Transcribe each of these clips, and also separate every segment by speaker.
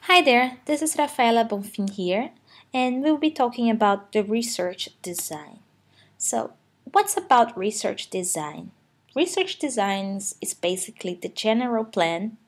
Speaker 1: Hi there, this is Rafaela Bonfim here, and we'll be talking about the research design. So, what's about research design? Research designs is basically the general plan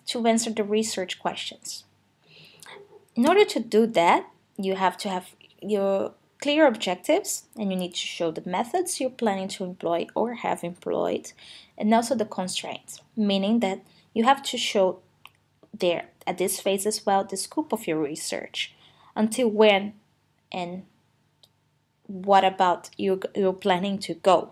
Speaker 1: to answer the research questions. In order to do that, you have to have your clear objectives and you need to show the methods you're planning to employ or have employed, and also the constraints, meaning that you have to show there at this phase as well the scope of your research, until when and what about you're planning to go.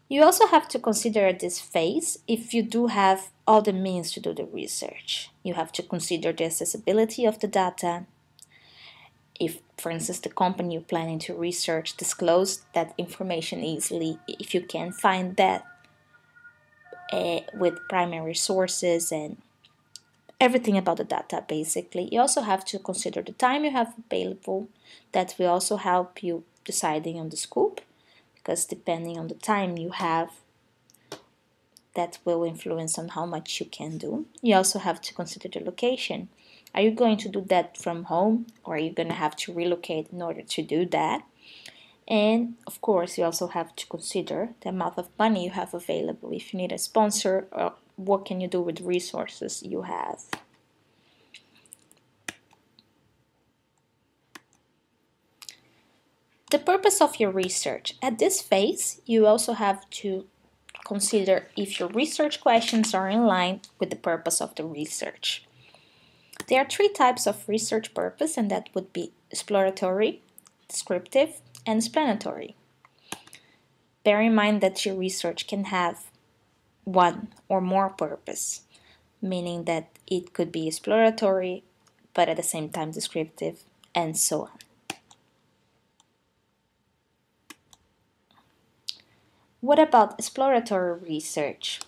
Speaker 1: You also have to consider at this phase if you do have all the means to do the research. You have to consider the accessibility of the data. If, for instance, the company you're planning to research disclose that information easily, if you can find that with primary sources and everything about the data basically. You also have to consider the time you have available. That will also help you deciding on the scope, because depending on the time you have, that will influence on how much you can do. You also have to consider the location. Are you going to do that from home, or are you going to have to relocate in order to do that? And of course, you also have to consider the amount of money you have available. If you need a sponsor, or what can you do with resources you have? The purpose of your research. At this phase, you also have to consider if your research questions are in line with the purpose of the research. There are three types of research purpose, and that would be exploratory, descriptive, and explanatory. Bear in mind that your research can have one or more purpose, meaning that it could be exploratory, but at the same time descriptive, and so on. What about exploratory research?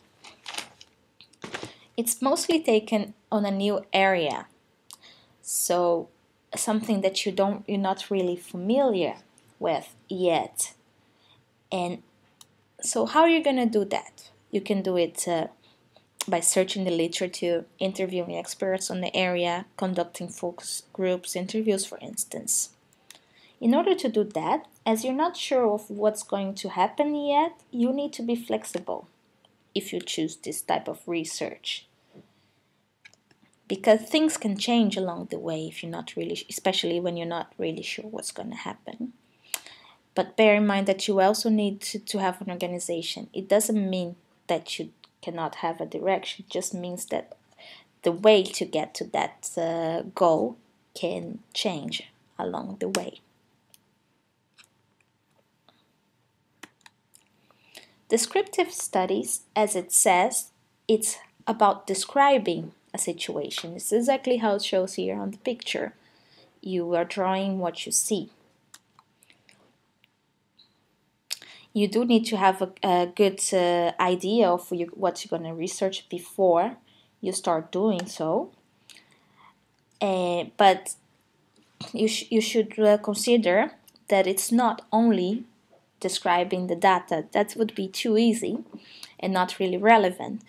Speaker 1: It's mostly taken on a new area, so something that you're not really familiar with yet. And so how are you going to do that? You can do it by searching the literature, interviewing experts on the area, conducting focus groups, interviews, for instance. In order to do that, as you're not sure of what's going to happen yet, you need to be flexible if you choose this type of research, because things can change along the way if you're not really, especially when you're not really sure what's going to happen. But bear in mind that you also need to have an organization. It doesn't mean that you cannot have a direction, it just means that the way to get to that goal can change along the way. Descriptive studies, as it says, it's about describing a situation. It's exactly how it shows here on the picture. You are drawing what you see. You do need to have a good idea of what you're going to research before you start doing so. But you should consider that it's not only describing the data. That would be too easy and not really relevant.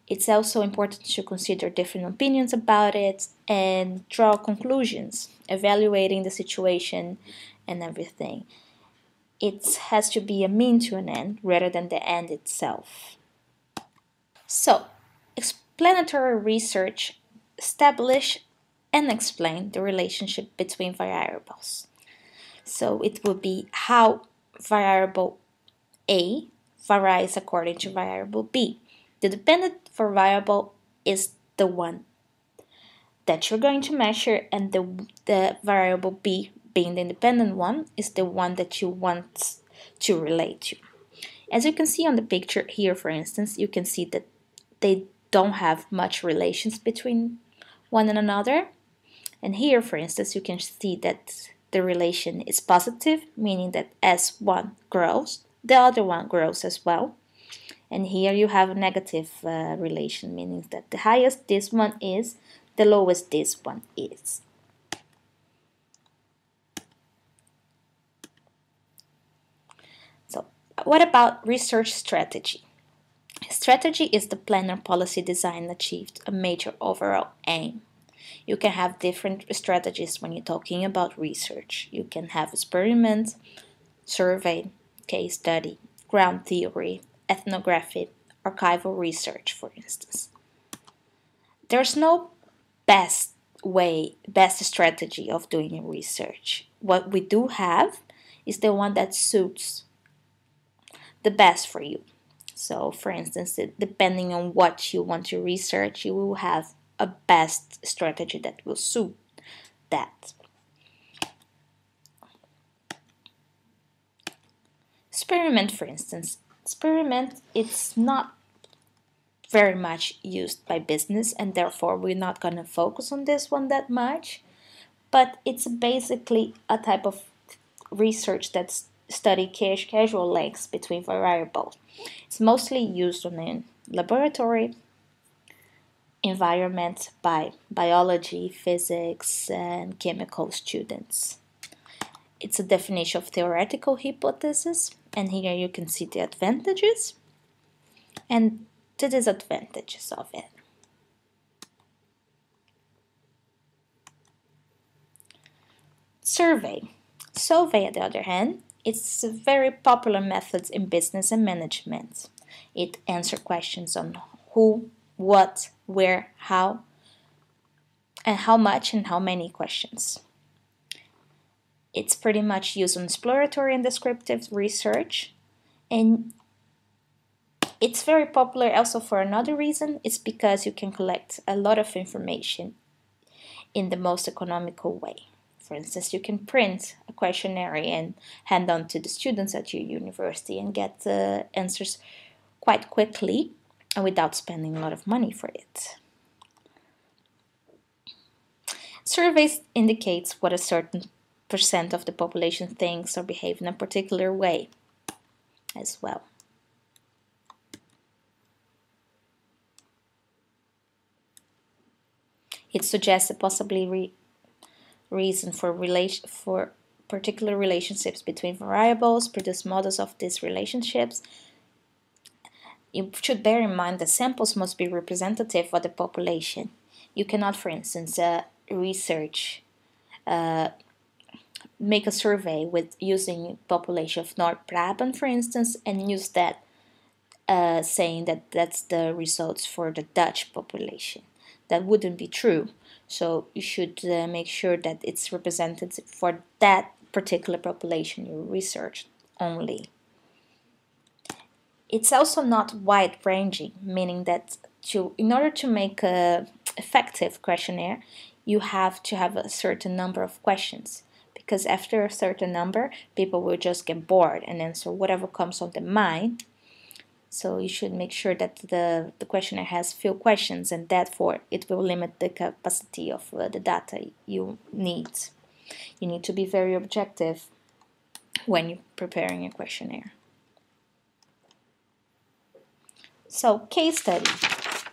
Speaker 1: It's also important to consider different opinions about it and draw conclusions, evaluating the situation and everything. It has to be a mean to an end rather than the end itself. So, explanatory research establish and explain the relationship between variables. So it will be how variable A varies according to variable B. The dependent variable is the one that you're going to measure, and the variable B, being the independent one, is the one that you want to relate to. As you can see on the picture here, for instance, you can see that they don't have much relations between one and another. And here, for instance, you can see that the relation is positive, meaning that as one grows, the other one grows as well. And here you have a negative relation, meaning that the highest this one is, the lowest this one is. So, what about research strategy? Strategy is the plan or policy design achieved a major overall aim. You can have different strategies when you're talking about research. You can have experiment, survey, case study, ground theory, ethnography, archival research, for instance. There's no best strategy of doing research. What we do have is the one that suits the best for you. So, for instance, depending on what you want to research, you will have a best strategy that will suit that. Experiment, for instance. Experiment, it's not very much used by business, and therefore we're not going to focus on this one that much. But it's basically a type of research that's study causal links between variables. It's mostly used in laboratory environment by biology, physics, and chemical students. It's a definition of theoretical hypothesis, and here you can see the advantages and the disadvantages of it. Survey. Survey, on the other hand, it's a very popular method in business and management. It answers questions on who, what, where, how, and how much and how many questions. It's pretty much used on exploratory and descriptive research, and it's very popular also for another reason. It's because you can collect a lot of information in the most economical way. For instance, you can print a questionnaire and hand on to the students at your university and get the answers quite quickly and without spending a lot of money for it. Surveys indicates what a certain percent of the population thinks or behaves in a particular way as well. It suggests a possibly reason for particular relationships between variables, produce models of these relationships. You should bear in mind that samples must be representative of the population. You cannot, for instance, make a survey with using population of North Brabant, for instance, and use that saying that that's the results for the Dutch population. That wouldn't be true. So you should make sure that it's represented for that particular population you researched only. It's also not wide-ranging, meaning that in order to make an effective questionnaire, you have to have a certain number of questions. Because after a certain number, people will just get bored and answer whatever comes on their mind. So you should make sure that the questionnaire has few questions, and therefore it will limit the capacity of the data you need. You need to be very objective when you're preparing a questionnaire. So, case study.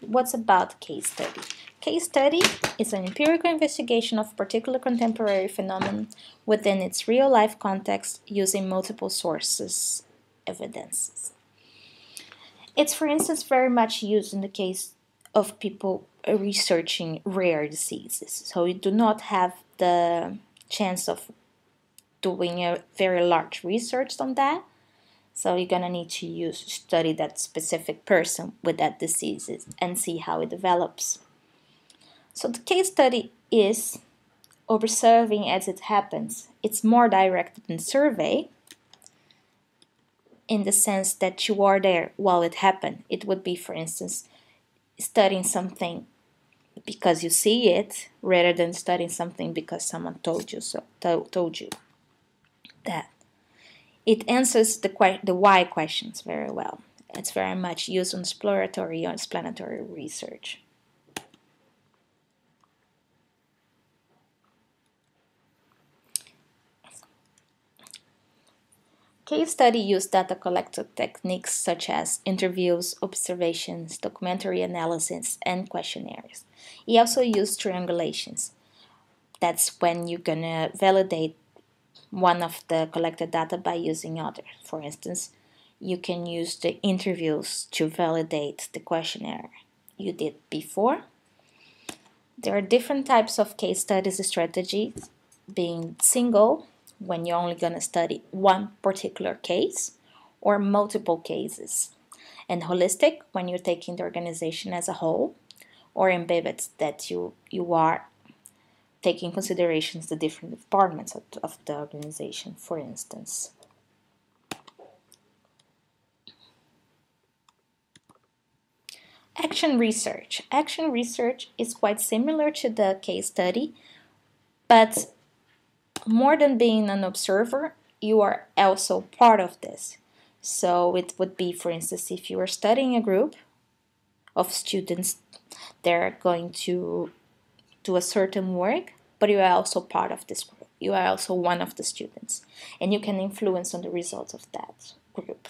Speaker 1: What's about case study? Case study is an empirical investigation of particular contemporary phenomenon within its real-life context using multiple sources, evidences. It's, for instance, very much used in the case of people researching rare diseases. So you do not have the chance of doing a very large research on that. So you're going to need to study that specific person with that disease and see how it develops. So the case study is observing as it happens. It's more direct than survey, in the sense that you are there while it happened. It would be, for instance, studying something because you see it, rather than studying something because someone told you that. It answers the why questions very well. It's very much used on exploratory or explanatory research. Case study use data collected techniques such as interviews, observations, documentary analysis, and questionnaires. He also used triangulations. That's when you're gonna validate one of the collected data by using other. For instance, You can use the interviews to validate the questionnaire you did before. There are different types of case studies strategies, being single, when you're only going to study one particular case, or multiple cases, and holistic, when you're taking the organization as a whole, or embedded, that you are taking considerations the different departments of the organization, for instance. Action research. Action research is quite similar to the case study, but more than being an observer, you are also part of this. So it would be, for instance, if you are studying a group of students, they're going to do a certain work, but you are also part of this group. You are also one of the students, and you can influence on the results of that group.